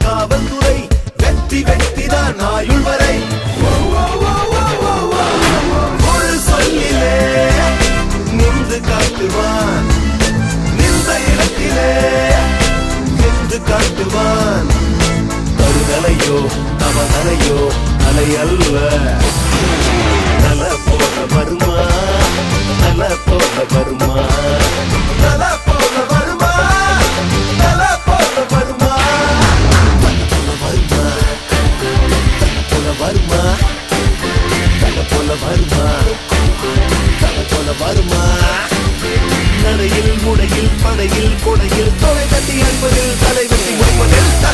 காவல்துறை வெற்றி வெற்றிதான் ஆயுள் வரை ஒரு சொல்லிலே நின்று காட்டுவான் நின்ற இடத்திலே நின்று காட்டுவான் கருதலையோ தவதலையோ அலை அல்ல தல போல வருமா தல போல வருமா தல